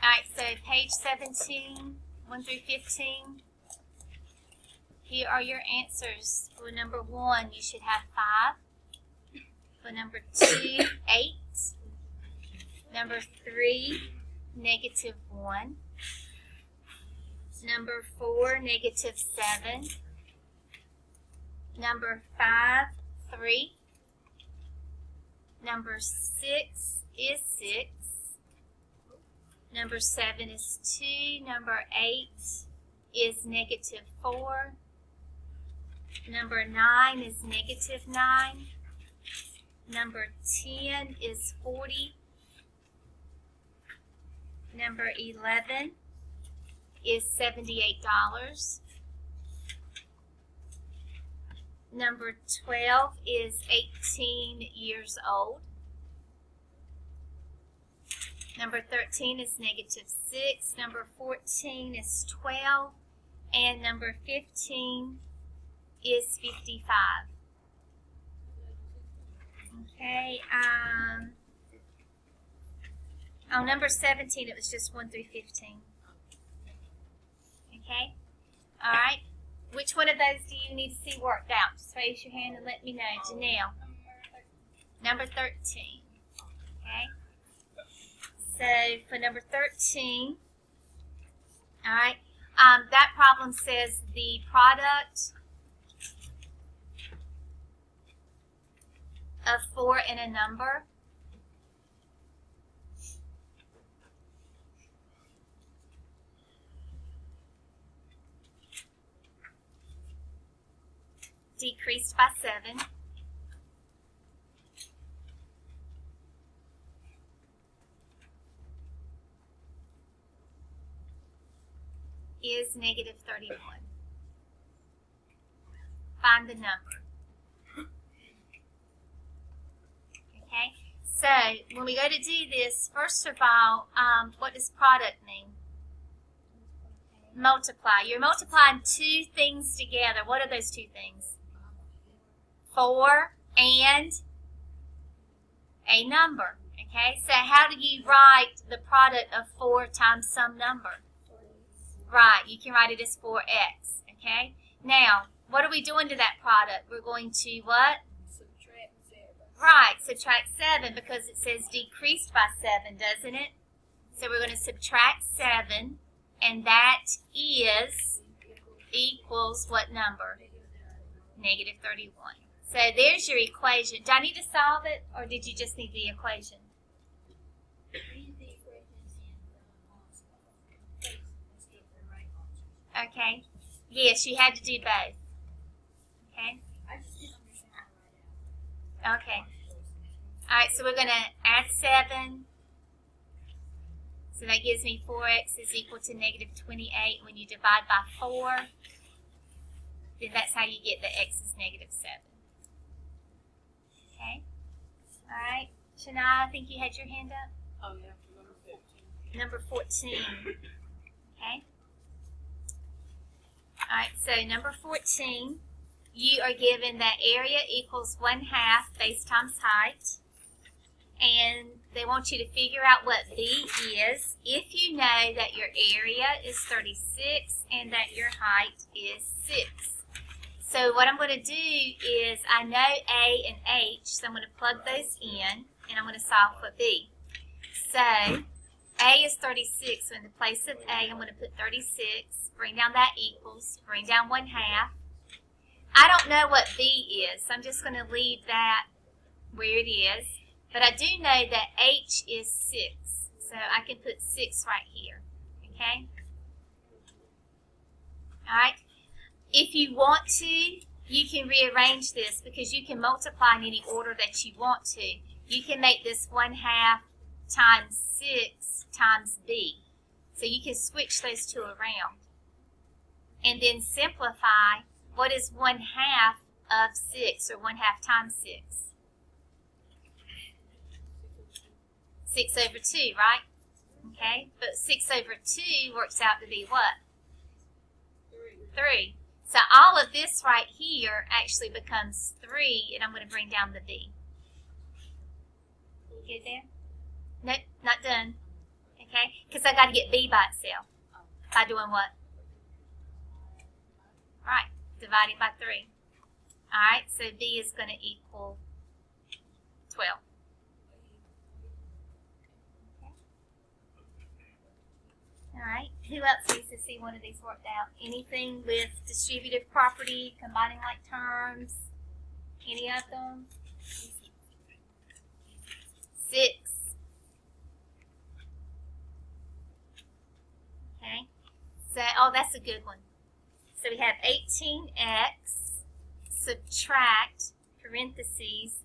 Alright, so page 17, 1 through 15. Here are your answers. For number 1, you should have 5. For number 2, 8. Number 3, -1. Number 4, -7. Number 5, 3. Number 6 is 6. Number 7 is 2. Number 8 is -4. Number 9 is -9. Number 10 is 40. Number 11 is $78. Number 12 is 18 years old. Number 13 is -6. Number 14 is 12. And number 15 is 55. Okay, on number 17, it was just 1 through 15. Okay, all right. Which one of those do you need to see worked out? Just raise your hand and let me know. Janelle. Number 13. Okay. So for number 13, all right, that problem says the product of 4 and a number decreased by 7 is -31. Find the number. Okay, so when we go to do this, first of all, what does product mean? Multiply. You're multiplying two things together. What are those two things? 4 and a number. Okay, so how do you write the product of 4 times some number? Right, you can write it as 4x. Okay, now what are we doing to that product? We're going to what? Subtract 7. Right, subtract 7 because it says decreased by 7, doesn't it? So we're going to subtract 7, and that is equals what number? -31. So there's your equation. Do I need to solve it, or did you just need the equation? Okay. Yes, you had to do both. Okay. Okay. All right, so we're going to add 7. So that gives me 4x is equal to -28. When you divide by 4, then that's how you get the x is -7. Okay. All right. Shania, I think you had your hand up. Oh, yeah, number 14. Number 14. Okay. All right, so number 14, you are given that area equals 1/2 base times height. And they want you to figure out what B is if you know that your area is 36 and that your height is 6. So what I'm going to do is I know A and H, so I'm going to plug those in and I'm going to solve for B. So A is 36, so in the place of A, I'm going to put 36, bring down that equals, bring down 1/2. I don't know what B is, so I'm just going to leave that where it is. But I do know that H is 6, so I can put 6 right here, okay? All right. If you want to, you can rearrange this because you can multiply in any order that you want to. You can make this 1/2 times 6 times B. So you can switch those two around. And then simplify, what is 1/2 of 6 or 1/2 times 6? 6 over 2, right? Okay, but 6 over 2 works out to be what? 3. So all of this right here actually becomes 3, and I'm going to bring down the B. Get there? Nope, not done. Okay? Because I got to get b by itself. By doing what? Right, dividing by 3. Alright, so b is going to equal 12. Alright, who else needs to see one of these worked out? Anything with distributive property, combining like terms? Any of them? 6. Okay, so, oh, that's a good one. So we have 18x subtract, parentheses,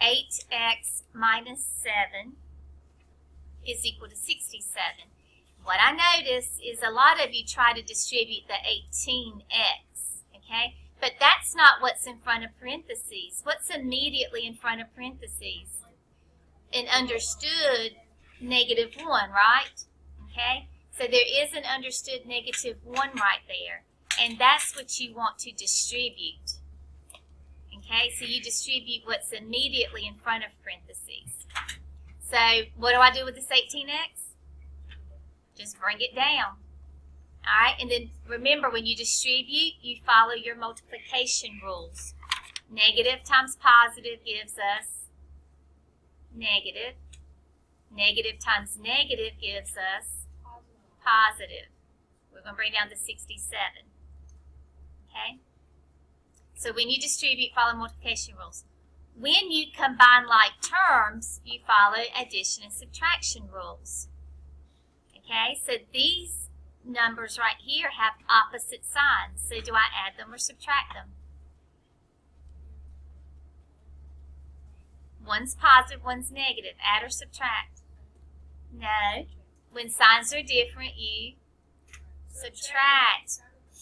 8x minus 7 is equal to 67. What I notice is a lot of you try to distribute the 18x, okay? But that's not what's in front of parentheses. What's immediately in front of parentheses? An understood negative 1, right? Okay? So there is an understood negative 1 right there. And that's what you want to distribute. Okay? So you distribute what's immediately in front of parentheses. So what do I do with this 18x? Just bring it down. Alright, and then remember when you distribute, you follow your multiplication rules. Negative times positive gives us negative. Negative times negative gives us positive. We're going to bring down to 67. Okay? So when you distribute, follow multiplication rules. When you combine like terms, you follow addition and subtraction rules. Okay, so these numbers right here have opposite signs. So do I add them or subtract them? One's positive, one's negative. Add or subtract? No. When signs are different, you subtract.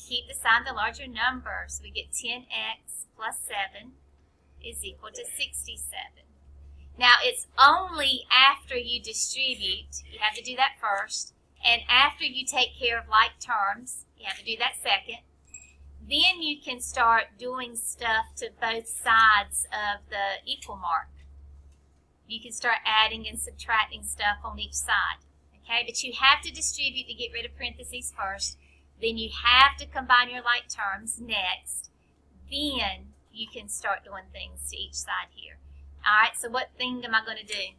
Keep the sign the larger number. So we get 10x plus 7 is equal to 67. Now, it's only after you distribute, you have to do that first, and after you take care of like terms, you have to do that second, then you can start doing stuff to both sides of the equal mark. You can start adding and subtracting stuff on each side, okay? But you have to distribute to get rid of parentheses first, then you have to combine your like terms next, then you can start doing things to each side here. Alright, so what thing am I going to do?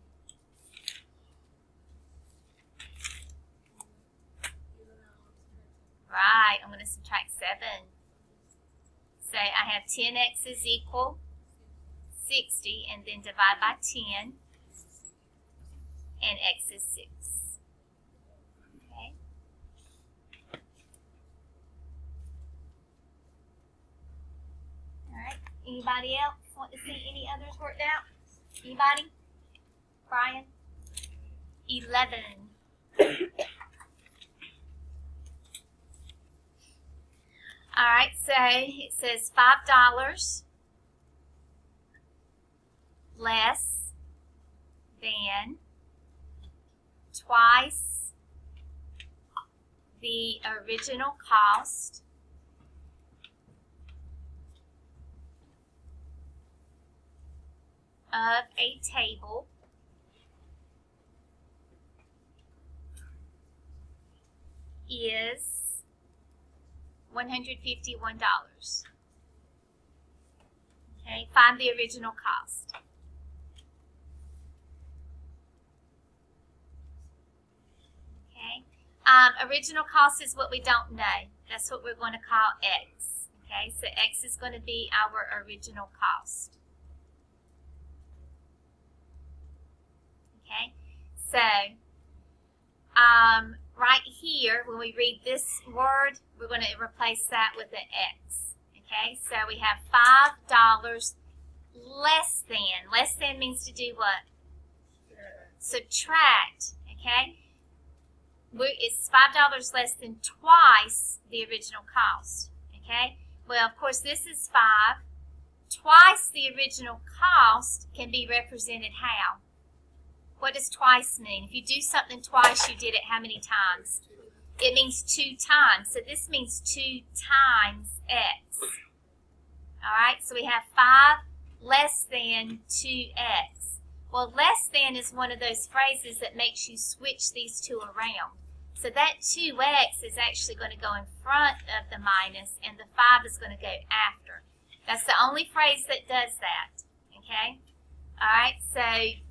Right, I'm going to subtract 7. So I have 10x is equal 60, and then divide by 10, and x is 6. Okay. Alright, anybody else want to see any others worked out? Anybody? Brian? 11. Alright, so it says $5 less than twice the original cost of a table is $151. Okay, find the original cost. Okay, original cost is what we don't know. That's what we're going to call X. Okay, so X is going to be our original cost. Okay, so right here, when we read this word, we're going to replace that with an X. Okay, so we have $5 less than. Less than means to do what? Subtract. Okay, it's $5 less than twice the original cost. Okay, well, of course, this is 5. Twice the original cost can be represented how? What does twice mean? If you do something twice, you did it how many times? It means 2 times. So this means 2 times X. Alright, so we have 5 less than 2X. Well, less than is one of those phrases that makes you switch these two around. So that 2x is actually going to go in front of the minus, and the 5 is going to go after. That's the only phrase that does that, okay? All right, so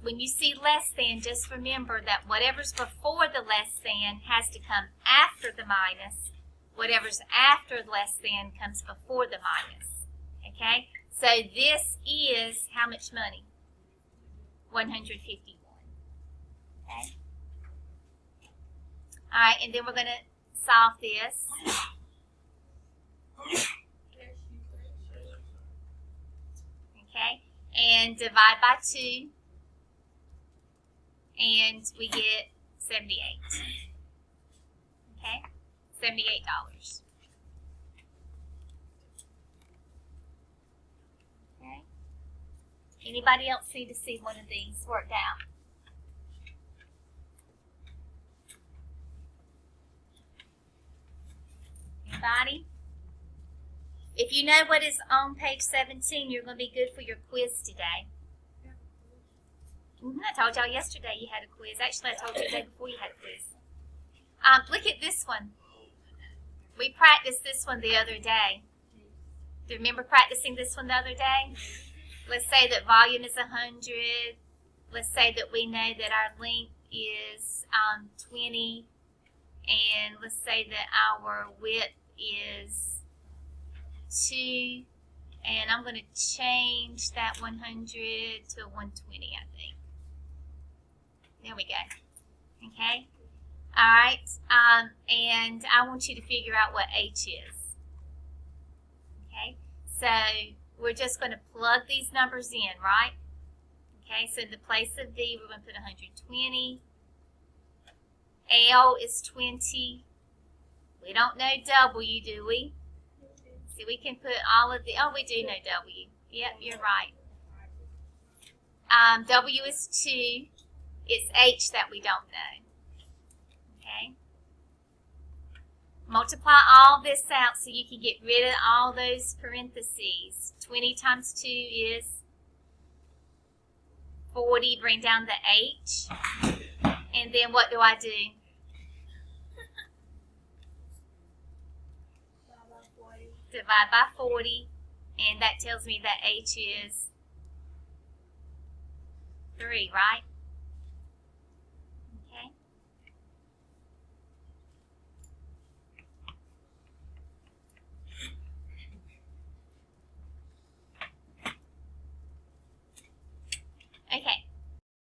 when you see less than, just remember that whatever's before the less than has to come after the minus. Whatever's after less than comes before the minus, okay? So this is how much money? 151, okay? All right, and then we're going to solve this. Okay, and divide by 2, and we get 78. Okay, $78. Okay. Anybody else need to see one of these worked out? Anybody? If you know what is on page 17, you're going to be good for your quiz today. I told y'all yesterday you had a quiz. Actually, I told you the day before you had a quiz. Look at this one. We practiced this one the other day. Do you remember practicing this one the other day? Let's say that volume is 100. Let's say that we know that our length is 20. And let's say that our width is 2. And I'm going to change that 100 to 120, I think. There we go. Okay? All right. And I want you to figure out what h is. Okay? So we're just going to plug these numbers in, right? Okay, so in the place of V, we're going to put 120. L is 20. We don't know W, do we? See, we can put all of the, oh, we do know W. Yep, you're right. W is 2. It's H that we don't know. Okay? Multiply all this out so you can get rid of all those parentheses. 20 times 2 is 40. Bring down the H. And then what do I do? Divide by 40. And that tells me that H is 3, right?